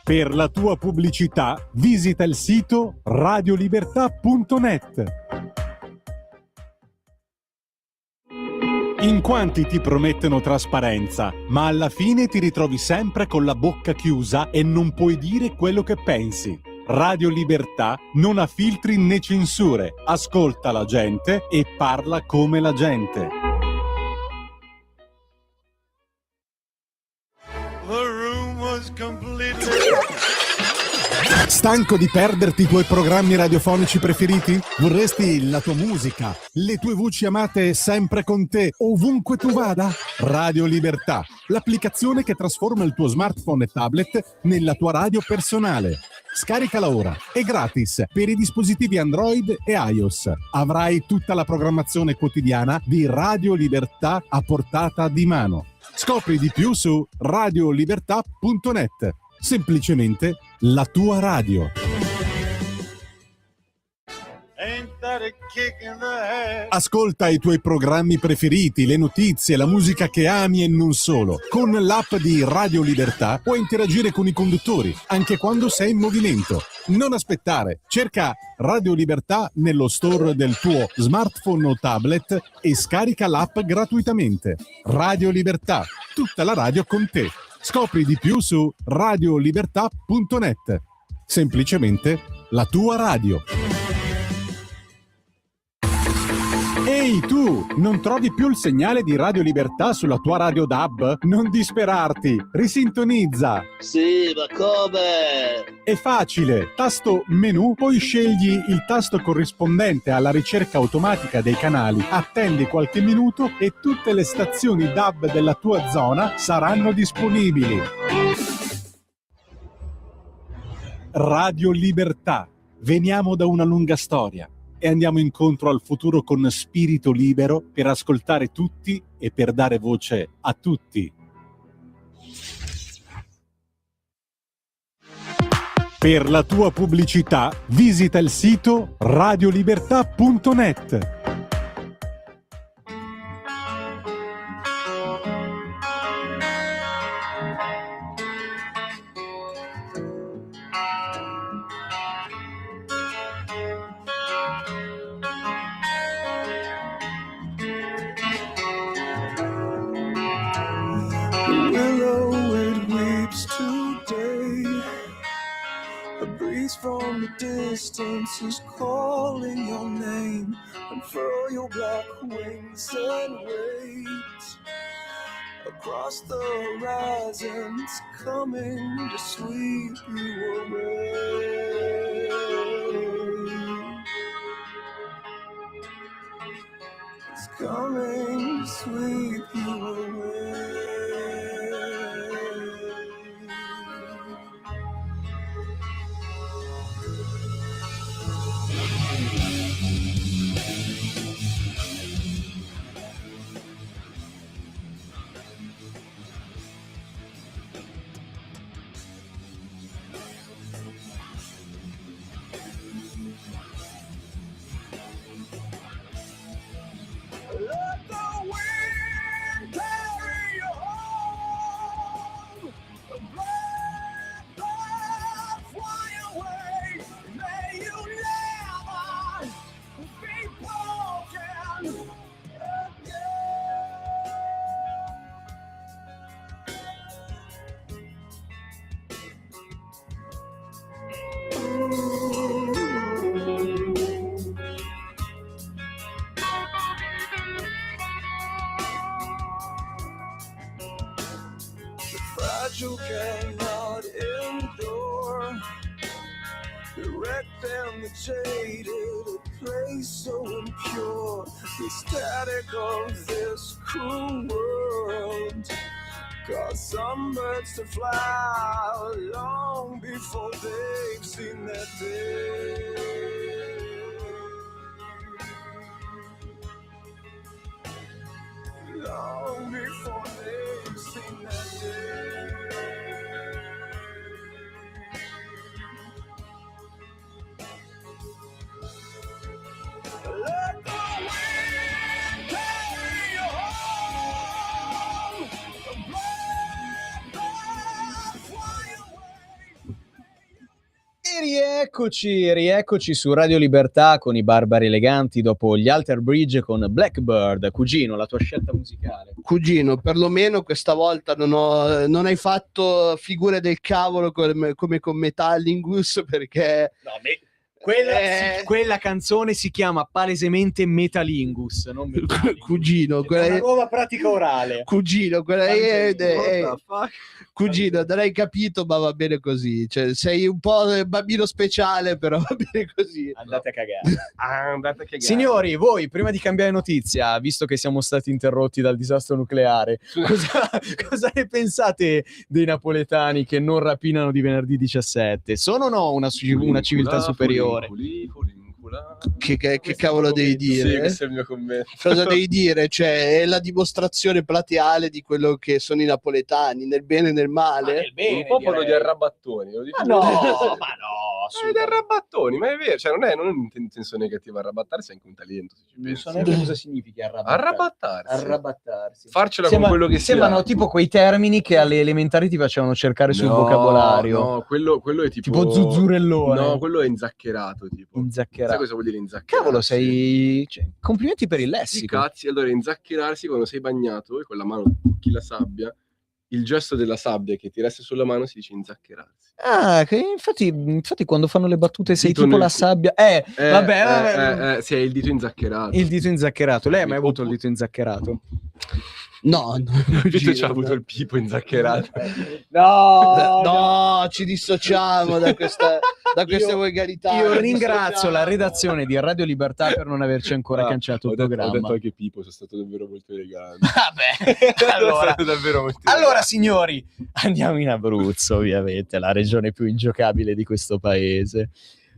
Per la tua pubblicità visita il sito radiolibertà.net. In quanti ti promettono trasparenza, ma alla fine ti ritrovi sempre con la bocca chiusa e non puoi dire quello che pensi. Radio Libertà non ha filtri né censure, ascolta la gente e parla come la gente. Stanco di perderti i tuoi programmi radiofonici preferiti? Vorresti la tua musica, le tue voci amate sempre con te, ovunque tu vada? Radio Libertà, l'applicazione che trasforma il tuo smartphone e tablet nella tua radio personale. Scaricala ora, è gratis per i dispositivi Android e iOS. Avrai tutta la programmazione quotidiana di Radio Libertà a portata di mano. Scopri di più su radiolibertà.net. Semplicemente la tua radio. Ascolta i tuoi programmi preferiti, le notizie, la musica che ami e non solo. Con l'app di Radio Libertà puoi interagire con i conduttori, anche quando sei in movimento. Non aspettare, cerca Radio Libertà nello store del tuo smartphone o tablet e scarica l'app gratuitamente. Radio Libertà, tutta la radio con te. Scopri di più su radiolibertà.net. Semplicemente la tua radio. Ehi tu, non trovi più il segnale di Radio Libertà sulla tua radio DAB? Non disperarti, risintonizza. Sì, ma come? È facile, tasto menu, poi scegli il tasto corrispondente alla ricerca automatica dei canali, attendi qualche minuto e tutte le stazioni DAB della tua zona saranno disponibili. Radio Libertà, veniamo da una lunga storia e andiamo incontro al futuro con spirito libero per ascoltare tutti e per dare voce a tutti. Per la tua pubblicità visita il sito radiolibertà.net. From the distance is calling your name. Unfurl your black wings and wait. Across the horizon, it's coming to sweep you away. It's coming to sweep you away. Let the wind carry you home. Let God fly away. May you never be broken again. Fragile cannot endure, erect and the jaded, a place so impure, the static of this cruel world, cause some birds to fly long before they've seen their day. Long before they've seen that day. Let the wind carry you home. Let God fly away. E rieccoci su Radio Libertà con i Barbari Eleganti dopo gli Alter Bridge con Blackbird. Cugino, la tua scelta musicale? Cugino, perlomeno questa volta non hai fatto figure del cavolo come con Metallingus, perché... No, quella canzone si chiama palesemente Metalingus, non Metalingus. Cugino, è una nuova pratica orale. Cugino, cugino, non hai capito, ma va bene così. Cioè, sei un po' bambino speciale, però va bene così. Andate a cagare. Signori, voi, prima di cambiare notizia, visto che siamo stati interrotti dal disastro nucleare, cosa ne pensate dei napoletani che non rapinano di venerdì 17? Sono o no una civiltà superiore? Che cavolo devi dire? Sì, questo è il mio commento. Cosa devi dire? Cioè, è la dimostrazione plateale di quello che sono i napoletani, nel bene e nel male. Un popolo di arrabattoni. Ma no, di arrabattoni, ma è vero, cioè non è un'intenzione negativa, arrabattarsi è anche un talento. Se ci non pensi. so neanche cosa significa arrabattarsi. Farcela con quello che si sembrano ha. tipo quei termini che alle elementari ti facevano cercare sul vocabolario. No, quello è tipo zuzzurellone. No, quello è inzaccherato, tipo. Inzaccherato. Sai cosa vuol dire inzaccherato? Cavolo, sei... complimenti per il lessico. Sì, cazzi, allora inzaccherarsi quando sei bagnato e con la mano tocchi la sabbia, il gesto della sabbia che ti resta sulla mano si dice inzaccherarsi. Ah, che infatti quando fanno le battute sei tipo la sabbia. Vabbè. Sì, è il dito inzaccherato. Il dito inzaccherato. Lei ha mai avuto il dito inzaccherato? No, Vito ci ha avuto il pipo inzaccherato. No, ci dissociamo da queste volgarità. Io ringrazio la redazione di Radio Libertà per non averci ancora cancellato il programma. Ho detto anche pipo, sono stato davvero molto elegante. Vabbè, davvero molto allora signori, andiamo in Abruzzo, ovviamente, la regione più ingiocabile di questo paese.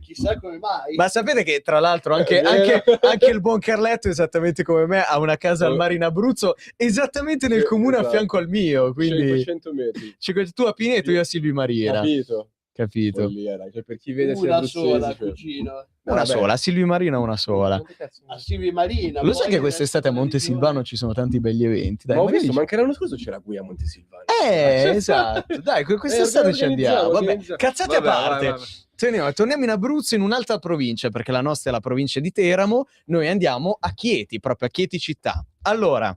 Chissà come mai. Ma sapete che tra l'altro anche il buon Carletto, esattamente come me, ha una casa al mare in Abruzzo, esattamente nel comune a fianco al mio, quindi 500 metri. tu a Pineto, io a Silvi Marina. Capito. capito? Follia, dai, cioè, per chi vede sia Una abruzzese, sola, cioè. cugino. Una sola, a Silvi Marina una sola. A Silvi Marina. Lo sai poi che quest'estate a Montesilvano ci sono tanti belli eventi? Dai, Ma ho magari visto, ma anche l'anno scorso c'era qui a Montesilvano. esatto. Dai, quest'estate ci andiamo. Vabbè, cazzate a parte. Vai. Torniamo in Abruzzo, in un'altra provincia, perché la nostra è la provincia di Teramo. Noi andiamo a Chieti, proprio a Chieti città. Allora,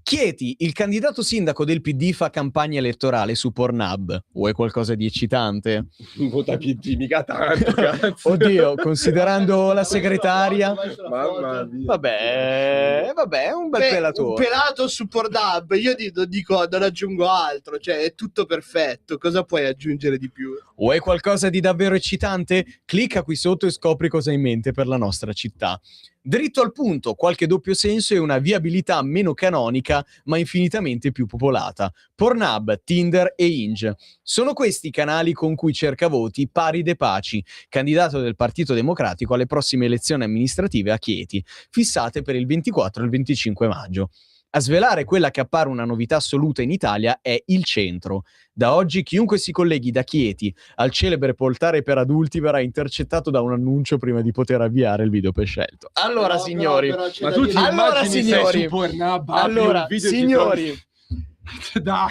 Chieti, il candidato sindaco del PD fa campagna elettorale su Pornhub. Vuoi qualcosa di eccitante? Vota PD, mica tanto, cazzo. Oddio, considerando la segretaria... Mamma mia. Vabbè, è un bel Un pelatore. pelato su Pornhub, io dico, non aggiungo altro, cioè è tutto perfetto, cosa puoi aggiungere di più? Vuoi qualcosa di davvero eccitante? Clicca qui sotto e scopri cosa hai in mente per la nostra città. Dritto al punto, qualche doppio senso e una viabilità meno canonica, ma infinitamente più popolata. Pornhub, Tinder e Hinge. Sono questi i canali con cui cerca voti Pari De Paci, candidato del Partito Democratico alle prossime elezioni amministrative a Chieti, fissate per il 24 e il 25 maggio. A svelare quella che appare una novità assoluta in Italia è il centro. Da oggi chiunque si colleghi da Chieti al celebre portale per adulti verrà intercettato da un annuncio prima di poter avviare il video prescelto. Allora, signori, Ma tu ti allora, immagini signori, sei su Pornhub, apri allora, un video e ti signori, Dai.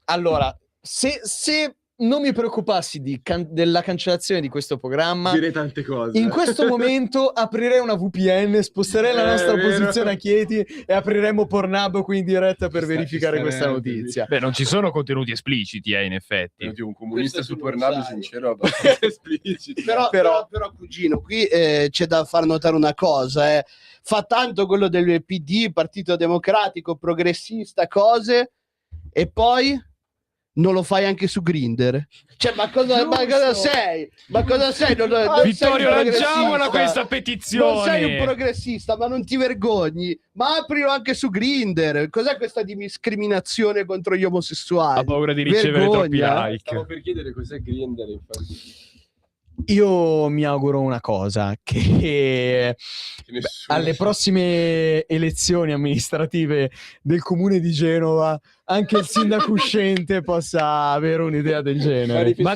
allora, se non mi preoccupassi della cancellazione di questo programma, direi tante cose. in questo momento aprirei una VPN, sposterei la nostra vero. posizione a Chieti e apriremo Pornhub qui in diretta per Ci verificare questa starebbe, notizia. Beh, non ci sono contenuti espliciti, in effetti. Oddio, un comunista Questo su tu non Pornhub sai. sincero abbastanza esplicito. Però, cugino, qui c'è da far notare una cosa, fa tanto quello del PD, Partito Democratico, progressista, cose, e poi non lo fai anche su Grindr. Cioè, ma cosa sei? Ma cosa sei? Non Vittorio, sei un lanciamola progressista. questa petizione. Non sei un progressista, ma non ti vergogni. Ma aprilo anche su Grindr. Cos'è questa discriminazione contro gli omosessuali? Ha paura di ricevere troppi Vergogna. like. Stavo per chiedere cos'è Grindr, infatti. Io mi auguro una cosa, che alle prossime elezioni amministrative del comune di Genova anche il sindaco uscente possa avere un'idea del genere. Ma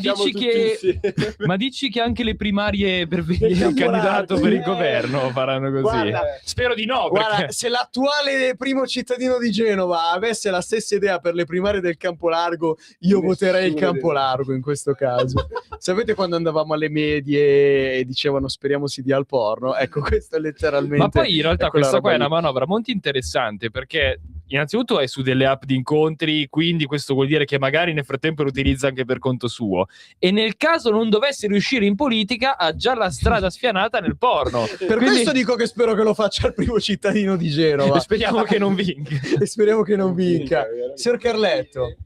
dici che anche le primarie per venire candidato per il governo faranno così? Guarda, spero di no. Guarda, perché... se l'attuale primo cittadino di Genova avesse la stessa idea per le primarie del Campolargo, io voterei il Campolargo in questo caso. Sapete quando andavamo alle medie e dicevano speriamo si dia al porno? Ecco, questo è letteralmente... Ma poi in realtà quella questa qua è roba una manovra molto interessante, perché innanzitutto è su delle app di incontri, quindi questo vuol dire che magari nel frattempo lo utilizza anche per conto suo, e nel caso non dovesse riuscire in politica ha già la strada sfianata nel porno. Per questo dico che spero che lo faccia il primo cittadino di Genova. E speriamo che non vinca. E speriamo che non vinca. Signor Carletto.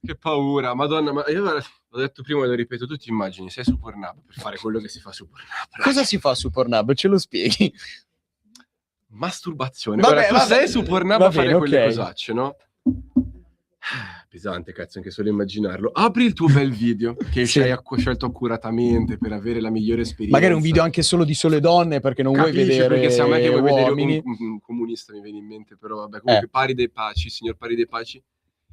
Che paura, madonna, ma io l'ho detto prima e lo ripeto, tu ti immagini, sei su Pornhub per fare quello che si fa su Pornhub. Cosa si fa su Pornhub? Ce lo spieghi? Masturbazione. Vabbè, Guarda, tu sei su Pornhub va a fare bene, quelle ok. cosacce, no? Pesante, cazzo, anche solo immaginarlo. Apri il tuo bel video che Sì. hai scelto accuratamente per avere la migliore esperienza. Magari un video anche solo di sole donne perché non vuoi Capisci, vedere perché se a me che vuoi vedere uomini. un comunista mi viene in mente, però vabbè, comunque Pari dei Paci, signor Pari dei Paci,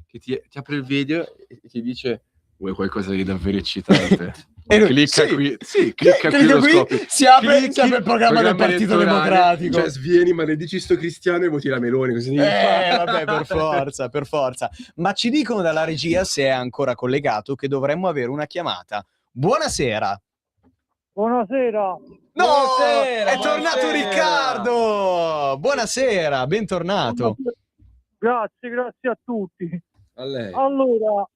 che ti apre il video e ti dice vuoi qualcosa di davvero eccitante? E lui, Clicca sì. qui, sì, clicca qui, lo scopri. si apre Clicchi, il programma del Partito elettorale, Democratico. Cioè svieni, maledici sto cristiano e voti la Meloni, così Vabbè, per forza, per forza. Ma ci dicono dalla regia, se è ancora collegato, che dovremmo avere una chiamata. Buonasera. Buonasera. No, Buonasera, è tornato buonasera. Riccardo. Buonasera, bentornato. Grazie a tutti. A lei. Allora,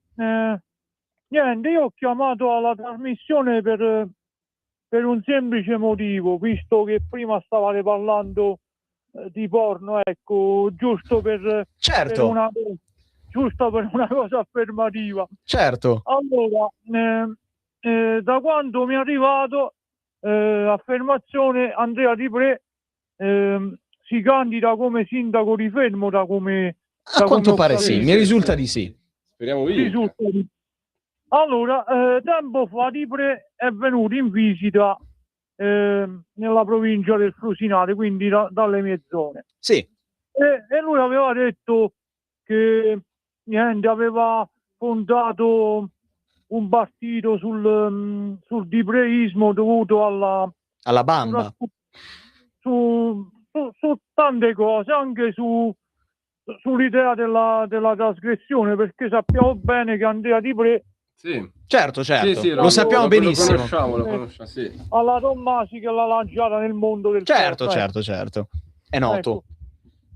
niente, io ho chiamato alla trasmissione per un semplice motivo, visto che prima stavate parlando di porno, ecco, giusto per una cosa affermativa. Certo. Allora, da quando mi è arrivato affermazione Andrea Di Pre si candida come sindaco di Fermo da come... A quanto pare sì, mi risulta di sì. Speriamo Allora, tempo fa Di Pre è venuto in visita nella provincia del Frusinate, quindi dalle mie zone. Sì. E lui aveva detto che niente, aveva fondato un partito sul dipreismo dovuto alla bamba, su tante cose, anche sull'idea della trasgressione, perché sappiamo bene che Andrea Di Pre certo, Sì, lo sappiamo benissimo. Lo conosciamo, sì. alla Tommasi che l'ha lanciata nel mondo del Certo, calcio, è noto. Ecco.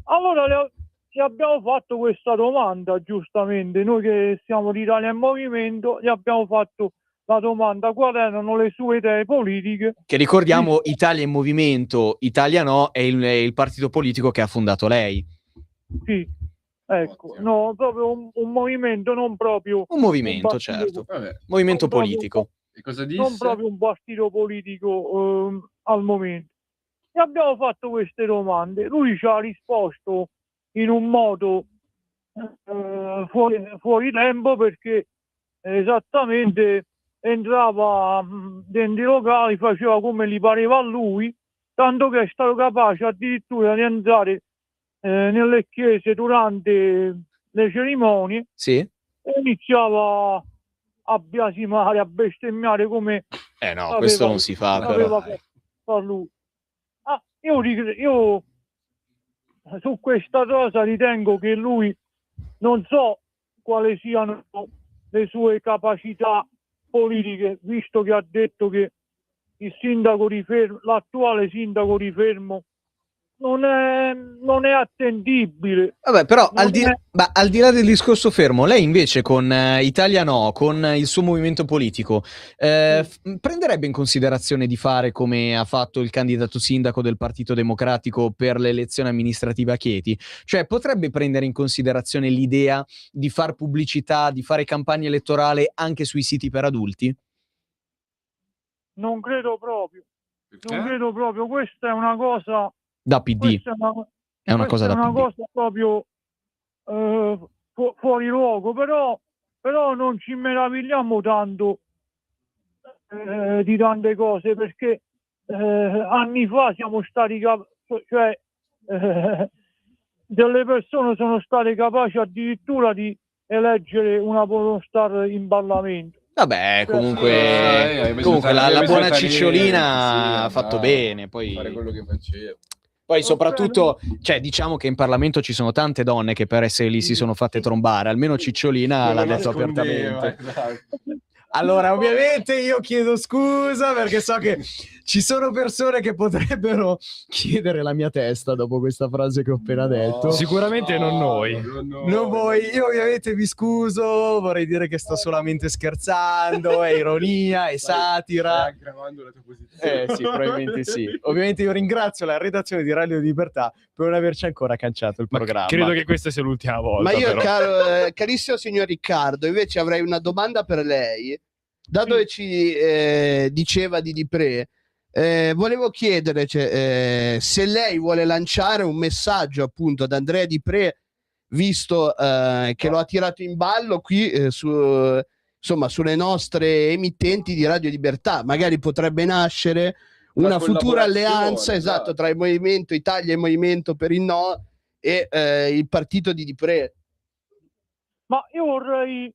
Allora gli abbiamo fatto questa domanda, giustamente, noi che siamo l'Italia in Movimento, gli abbiamo fatto la domanda: quali erano le sue idee politiche? Che ricordiamo, Italia in Movimento, Italia No, è il partito politico che ha fondato lei. Sì, ecco, no, proprio un movimento, non proprio Un movimento, partito, certo. Vabbè. Movimento non proprio politico. E cosa disse? non proprio un partito politico al momento. E abbiamo fatto queste domande. Lui ci ha risposto in un modo fuori tempo, perché esattamente entrava dentro i locali, faceva come gli pareva a lui, tanto che è stato capace addirittura di entrare nelle chiese durante le cerimonie, Sì? e iniziava a biasimare, a bestemmiare come No, questo non si fa, però. fa lui. Io su questa cosa ritengo che lui, non so quali siano le sue capacità politiche, visto che ha detto che l'attuale sindaco di Fermo non è attendibile. Vabbè, però Non al di è- là del discorso fermo, lei invece con Italia No, con il suo movimento politico, prenderebbe in considerazione di fare come ha fatto il candidato sindaco del Partito Democratico per le elezioni amministrative a Chieti? Cioè, potrebbe prendere in considerazione l'idea di far pubblicità, di fare campagna elettorale anche sui siti per adulti? Non credo proprio. Non credo proprio. Questa è una cosa. Da PD. Questa È una cosa questa da è una PD. cosa proprio fuori luogo, però non ci meravigliamo tanto di tante cose, perché anni fa siamo stati delle persone sono state capaci addirittura di eleggere una pornostar in Parlamento. Vabbè, comunque la buona Cicciolina ha fatto bene, poi fare quello che faceva. Poi soprattutto, cioè, diciamo che in Parlamento ci sono tante donne che per essere lì si sono fatte trombare, almeno Cicciolina l'ha detto apertamente. Allora, ovviamente io chiedo scusa perché so che ci sono persone che potrebbero chiedere la mia testa dopo questa frase che ho appena detto. Sicuramente non noi. Non voi, io ovviamente mi scuso, vorrei dire che sto solamente scherzando, è ironia, è satira. Stai aggravando la tua posizione. Sì, probabilmente sì. Ovviamente io ringrazio la redazione di Radio Libertà per non averci ancora cancellato il programma. Credo che questa sia l'ultima volta. Ma io, però. carissimo signor Riccardo, invece avrei una domanda per lei. Da dove ci diceva Di Pre, volevo chiedere se lei vuole lanciare un messaggio appunto ad Andrea Di Pre, visto che lo ha tirato in ballo qui insomma, sulle nostre emittenti di Radio Libertà. Magari potrebbe nascere una futura alleanza, esatto, tra il Movimento Italia e il Movimento per il No e il partito di Di Pre. Ma io vorrei,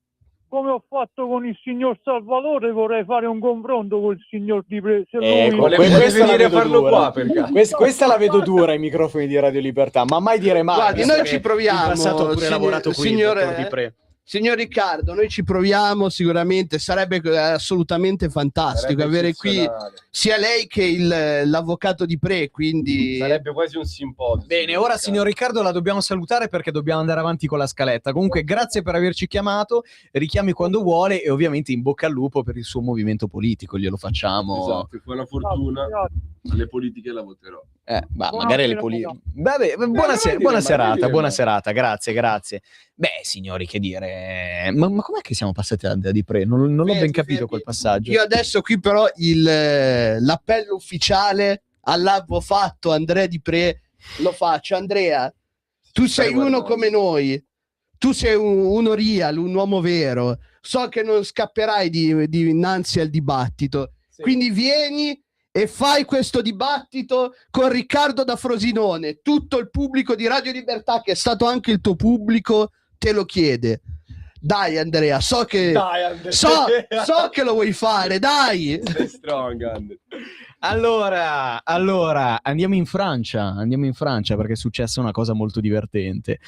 come ho fatto con il signor Salvatore, vorrei fare un confronto con il signor Di Pre. Se Questa la vedo dura ai microfoni di Radio Libertà, ma mai dire mai. Guardi, noi ci proviamo, in passato ho pure lavorato qui, dottor Di Pre. Signor Riccardo, noi ci proviamo sicuramente, sarebbe assolutamente fantastico avere qui sia lei che l'avvocato Di Pre, quindi sarebbe quasi un simposio. Bene, ora signor Riccardo la dobbiamo salutare perché dobbiamo andare avanti con la scaletta. Comunque grazie per averci chiamato, richiami quando vuole e ovviamente in bocca al lupo per il suo movimento politico, glielo facciamo. Esatto, buona fortuna. Alle politiche la voterò. Magari le politiche. Buona serata, grazie. Beh, signori, che dire, ma com'è che siamo passati da Di Pre? Non l'ho ben capito quel passaggio. io adesso qui però l'appello ufficiale all'avvocato Andrea Di Pre lo faccio. Andrea, tu sei uno come noi, tu sei uno real, un uomo vero, so che non scapperai dinanzi al dibattito, quindi vieni e fai questo dibattito con Riccardo da Frosinone. Tutto il pubblico di Radio Libertà, che è stato anche il tuo pubblico, te lo chiede. Dai Andrea, so che lo vuoi fare, dai. Sei strong, Andre. Allora, andiamo in Francia perché è successa una cosa molto divertente.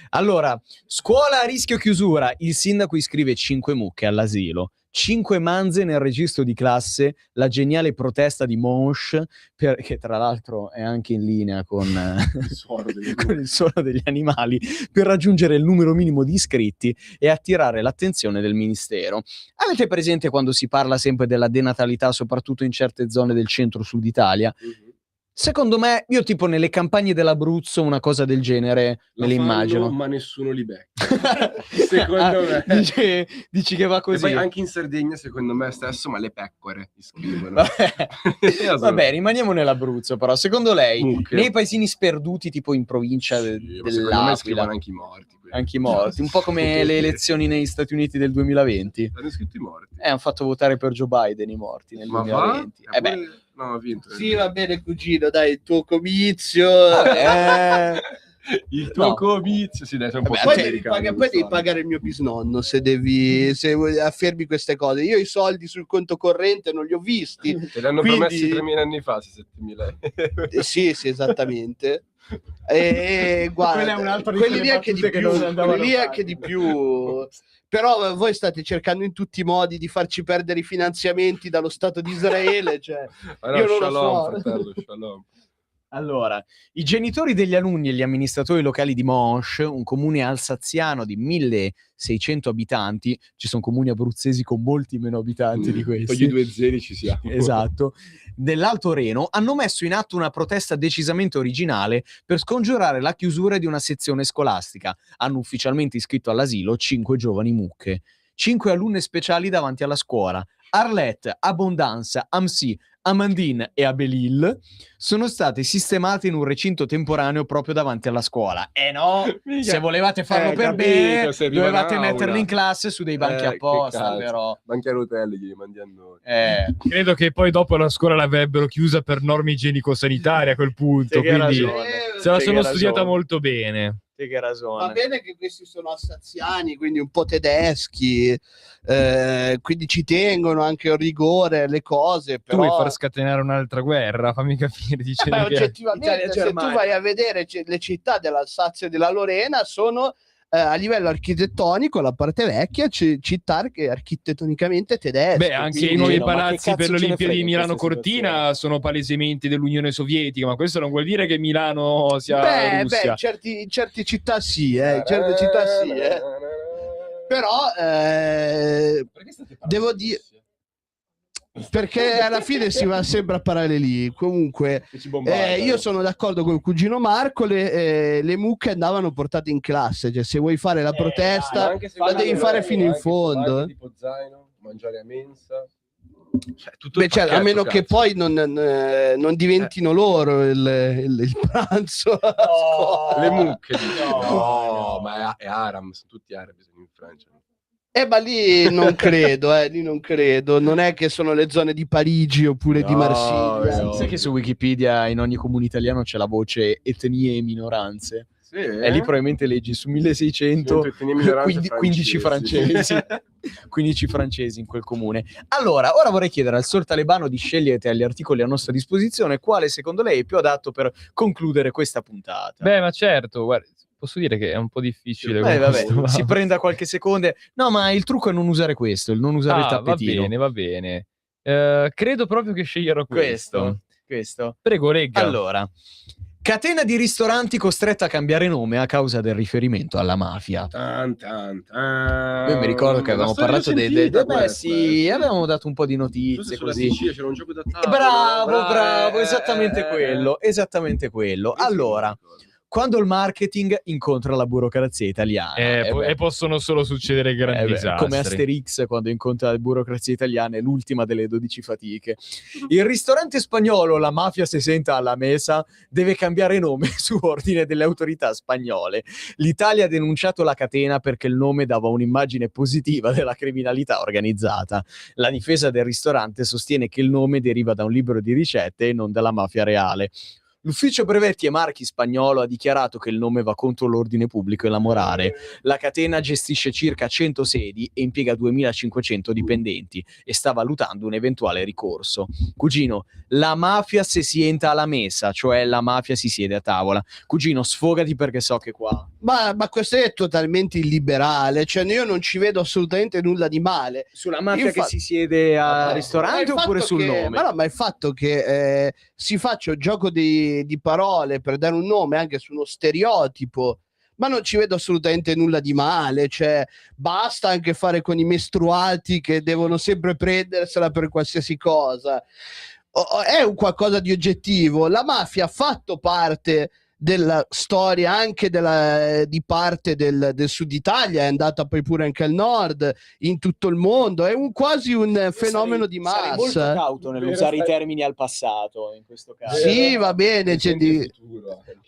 Allora, scuola a rischio chiusura, il sindaco iscrive 5 mucche all'asilo. 5 manze nel registro di classe, la geniale protesta di Monche, che tra l'altro è anche in linea con il suono degli animali, per raggiungere il numero minimo di iscritti e attirare l'attenzione del ministero. Avete presente quando si parla sempre della denatalità, soprattutto in certe zone del centro-sud Italia? Secondo me, io tipo nelle campagne dell'Abruzzo una cosa del genere me l'immagino. Ma nessuno li becca. Secondo me. Dici che va così. E poi anche in Sardegna, secondo me stesso, ma le pecore iscrivono. Vabbè, rimaniamo nell'Abruzzo, però. Secondo lei, nei paesini sperduti, tipo in provincia dell'Aquila, scrivono anche i morti. Anche i morti, un po' come le elezioni negli Stati Uniti del 2020. Hanno scritto i morti. Hanno fatto votare per Joe Biden i morti nel 2020. No, ha vinto. Sì, va bene, cugino, dai, il tuo comizio. Il tuo comizio. Sì, dai, sei un po' poi devi pagare il mio bisnonno se affermi queste cose. Io i soldi sul conto corrente non li ho visti. Te li hanno promessi 3.000 anni fa, 7.000. Sì, esattamente. Guarda, quelli lì anche di più. Però voi state cercando in tutti i modi di farci perdere i finanziamenti dallo Stato di Israele, cioè, io non lo so. Fratello, shalom. Allora, i genitori degli alunni e gli amministratori locali di Monche, un comune alsaziano di 1600 abitanti, ci sono comuni abruzzesi con molti meno abitanti di questi. Poi gli 2 zeri ci siamo. Esatto. Dell'Alto Reno hanno messo in atto una protesta decisamente originale per scongiurare la chiusura di una sezione scolastica. Hanno ufficialmente iscritto all'asilo 5 giovani mucche. 5 alunne speciali davanti alla scuola. Arlette, Abondance, Amsi, Amandine e Abelil sono state sistemate in un recinto temporaneo proprio davanti alla scuola. No, se volevate farlo per bene, dovevate metterli in classe su dei banchi apposta, però. Banchi a rotelle glieli mandi a noi. Credo che poi dopo la scuola l'avrebbero chiusa per norme igienico-sanitarie a quel punto, quindi se la sono studiata molto bene. Che ragione. Va bene che questi sono alsaziani, quindi un po' tedeschi, quindi ci tengono anche a rigore le cose. Però... Tu vuoi far scatenare un'altra guerra? Fammi capire. Oggettivamente, se tu vai a vedere le città dell'Alsazia e della Lorena sono a livello architettonico la parte vecchia, città che architettonicamente tedesche. Beh, anche i nuovi palazzi per le Olimpiadi di Milano Cortina sono palesemente dell'Unione Sovietica, ma questo non vuol dire che Milano sia Russia. In certe città sì, certe città sì. Però devo dire, perché alla fine si va sempre a parare lì. Comunque io sono d'accordo con il cugino Marco, le mucche andavano portate in classe, cioè se vuoi fare la protesta la devi fare fino in fondo. Tipo zaino, mangiare a mensa. A meno che poi non diventino loro il pranzo. Le mucche. No, ma è Aram, sono tutti arabi, sono in Francia. Ma lì non credo, non è che sono le zone di Parigi oppure di Marsiglia. Sai che su Wikipedia in ogni comune italiano c'è la voce etnie e minoranze? Sì, e lì probabilmente leggi su 1600 15 francesi 15 francesi in quel comune. Allora, ora vorrei chiedere al Sor Talebano di scegliere tra gli articoli a nostra disposizione quale secondo lei è più adatto per concludere questa puntata. Beh, ma certo, guarda, posso dire che è un po' difficile. Vabbè, si prenda qualche secondo. No, ma il trucco è non usare questo, il non usare il tappetino. Va bene. Credo proprio che sceglierò questo. Prego, regga. Allora, catena di ristoranti costretta a cambiare nome a causa del riferimento alla mafia. Io mi ricordo che avevamo parlato sì, avevamo dato un po' di notizie così. Sicilia c'era un gioco da tavola. Bravo, esattamente quello. Allora, quando il marketing incontra la burocrazia italiana. E possono solo succedere grandi disastri. Come Asterix quando incontra la burocrazia italiana è l'ultima delle 12 fatiche. Il ristorante spagnolo La Mafia se senta alla mesa deve cambiare nome su ordine delle autorità spagnole. L'Italia ha denunciato la catena perché il nome dava un'immagine positiva della criminalità organizzata. La difesa del ristorante sostiene che il nome deriva da un libro di ricette e non dalla mafia reale. L'ufficio brevetti e marchi spagnolo ha dichiarato che il nome va contro l'ordine pubblico e la morale. La catena gestisce circa 100 sedi e impiega 2500 dipendenti e sta valutando un eventuale ricorso. Cugino, la mafia se sienta alla mesa, cioè la mafia si siede a tavola. Cugino, sfogati perché so che qua... Ma questo è totalmente illiberale, cioè io non ci vedo assolutamente nulla di male. Sulla mafia che si siede al ristorante oppure sul nome? Ma no, ma il fatto che si faccia un gioco di parole per dare un nome anche su uno stereotipo, ma non ci vedo assolutamente nulla di male, cioè basta anche fare con i mestruati che devono sempre prendersela per qualsiasi cosa. È un qualcosa di oggettivo. La mafia ha fatto parte della storia anche di parte del Sud Italia, è andata poi pure anche al nord, in tutto il mondo, è quasi un fenomeno di massa. Sarei molto cauto nell'usare i termini al passato in questo caso. Sì, va bene,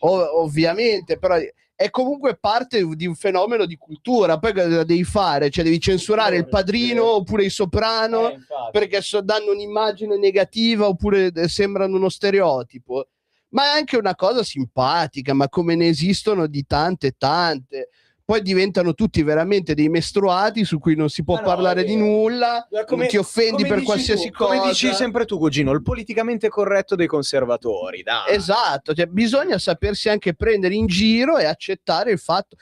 ovviamente, però è comunque parte di un fenomeno di cultura. Poi cosa devi fare? Cioè devi censurare il Padrino oppure i Soprano perché danno un'immagine negativa oppure sembrano uno stereotipo. Ma è anche una cosa simpatica, ma come ne esistono di tante. Poi diventano tutti veramente dei mestruati su cui non si può parlare di nulla, ti offendi per qualsiasi cosa. Come dici sempre tu, cugino, il politicamente corretto dei conservatori, dai. Esatto, cioè bisogna sapersi anche prendere in giro e accettare il fatto.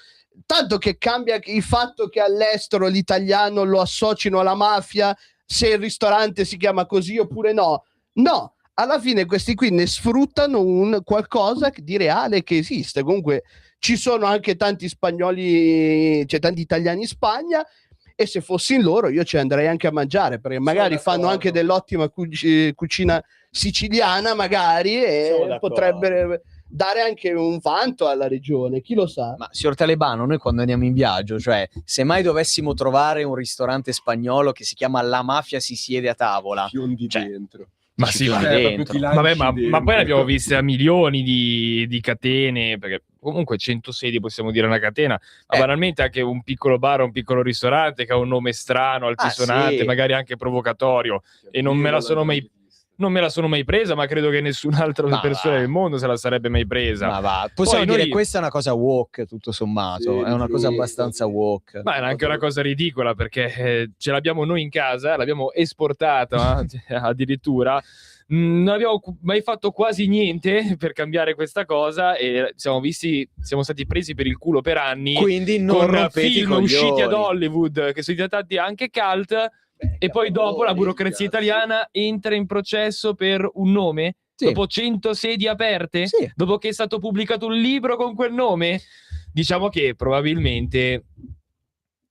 Tanto che cambia il fatto che all'estero l'italiano lo associno alla mafia, se il ristorante si chiama così oppure no. No. Alla fine questi qui ne sfruttano un qualcosa di reale che esiste. Comunque ci sono anche tanti spagnoli, cioè tanti italiani in Spagna, e se fossi in loro io ci andrei anche a mangiare, perché magari fanno anche dell'ottima cucina siciliana magari, e potrebbero dare anche un vanto alla regione, chi lo sa. Ma signor Talebano, noi quando andiamo in viaggio, cioè se mai dovessimo trovare un ristorante spagnolo che si chiama La Mafia si siede a tavola, dentro. Ma sì, vabbè, ma poi ne abbiamo viste a milioni di catene, perché comunque 100 sedie possiamo dire una catena, ma banalmente anche un piccolo bar o un piccolo ristorante che ha un nome strano, altisonante, magari anche provocatorio, e non me la sono mai presa, ma credo che nessun'altra persona del mondo se la sarebbe mai presa. Ma va, possiamo dire questa è una cosa woke, tutto sommato, è una cosa abbastanza woke. Ma è anche una cosa ridicola, perché ce l'abbiamo noi in casa, l'abbiamo esportata addirittura. Non abbiamo mai fatto quasi niente per cambiare questa cosa e siamo stati presi per il culo per anni. Quindi non con rompete film i usciti coglioni. ad Hollywood che sono diventati anche cult. E poi dopo la burocrazia italiana entra in processo per un nome? Sì. Dopo 100 sedie aperte? Sì. Dopo che è stato pubblicato un libro con quel nome? Diciamo che probabilmente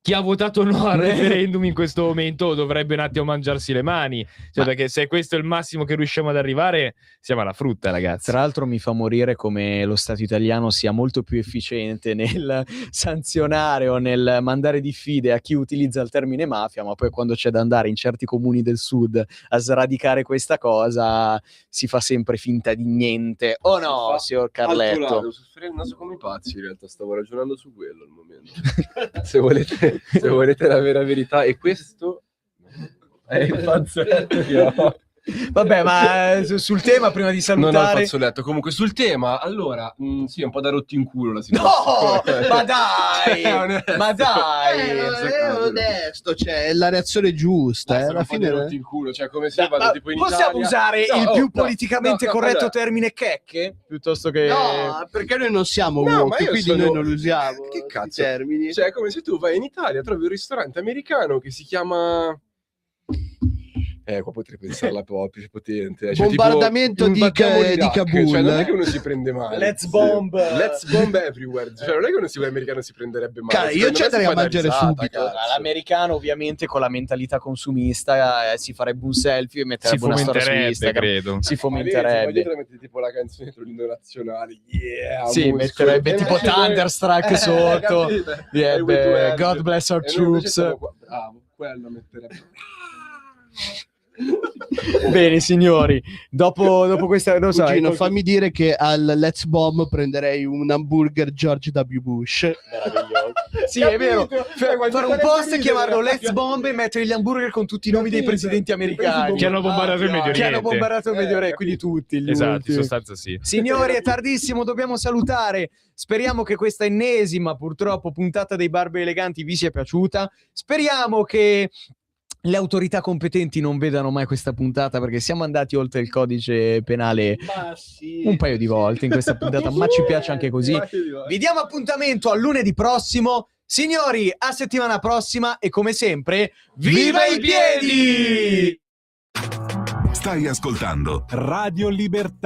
chi ha votato no al referendum in questo momento dovrebbe un attimo mangiarsi le mani, cioè, perché se questo è il massimo che riusciamo ad arrivare siamo alla frutta, ragazzi. Tra l'altro mi fa morire come lo Stato italiano sia molto più efficiente nel sanzionare o nel mandare diffide a chi utilizza il termine mafia, ma poi quando c'è da andare in certi comuni del sud a sradicare questa cosa si fa sempre finta di niente. Oh no, signor Carletto? Soffrire il naso come i pazzi, in realtà stavo ragionando su quello al momento. Se volete la vera verità, e questo è il fazzoletto. Vabbè, ma sul tema prima di salutare... Non ho il fazzoletto, comunque sul tema, allora, sì, è un po' da rotti in culo la situazione. No, ma dai, ma dai! È onesto, cioè, è la reazione giusta. Alla fine rotti in culo, cioè come se vado tipo in Italia... Possiamo usare il più politicamente corretto termine checche? Piuttosto che... No, perché noi non siamo woke, quindi noi non lo usiamo. Che cazzo? Termini. Cioè, è come se tu vai in Italia, trovi un ristorante americano che si chiama... qua potrei pensarla proprio, più potente. Cioè, Bombardamento tipo, di Kabul. Cioè, non è che uno si prende male. Let's bomb everywhere. Cioè, non è che uno americano si prenderebbe male. Cara, io ci andrei a mangiare subito. L'americano ovviamente con la mentalità consumista si farebbe un selfie e metterebbe una storia su Instagram. Credo. Si fomenterebbe. Dietro mette tipo la canzone dentro l'inno nazionale. Yeah, sì, metterebbe tipo Thunderstruck sotto. God bless our troops. Bravo, quello metterebbe. Bene, signori, dopo questa... Non so, Cugino, fammi dire che al Let's Bomb prenderei un hamburger George W. Bush. Sì, è vero. Fare un post e chiamarlo Let's Bomb e mettere gli hamburger con tutti i nomi dei presidenti americani Che hanno bombardato il Medio Oriente. Che hanno bombardato il Medio Oriente, quindi tutti gli Esatto, in ultimi. sostanza sì. Signori, è tardissimo, dobbiamo salutare. Speriamo che questa ennesima, purtroppo, puntata dei Barbari Eleganti vi sia piaciuta. Speriamo che le autorità competenti non vedano mai questa puntata, perché siamo andati oltre il codice penale un paio di volte in questa puntata, ma ci piace anche così. Vi diamo appuntamento al lunedì prossimo. Signori, a settimana prossima e come sempre, viva i piedi! Stai ascoltando Radio Libertà.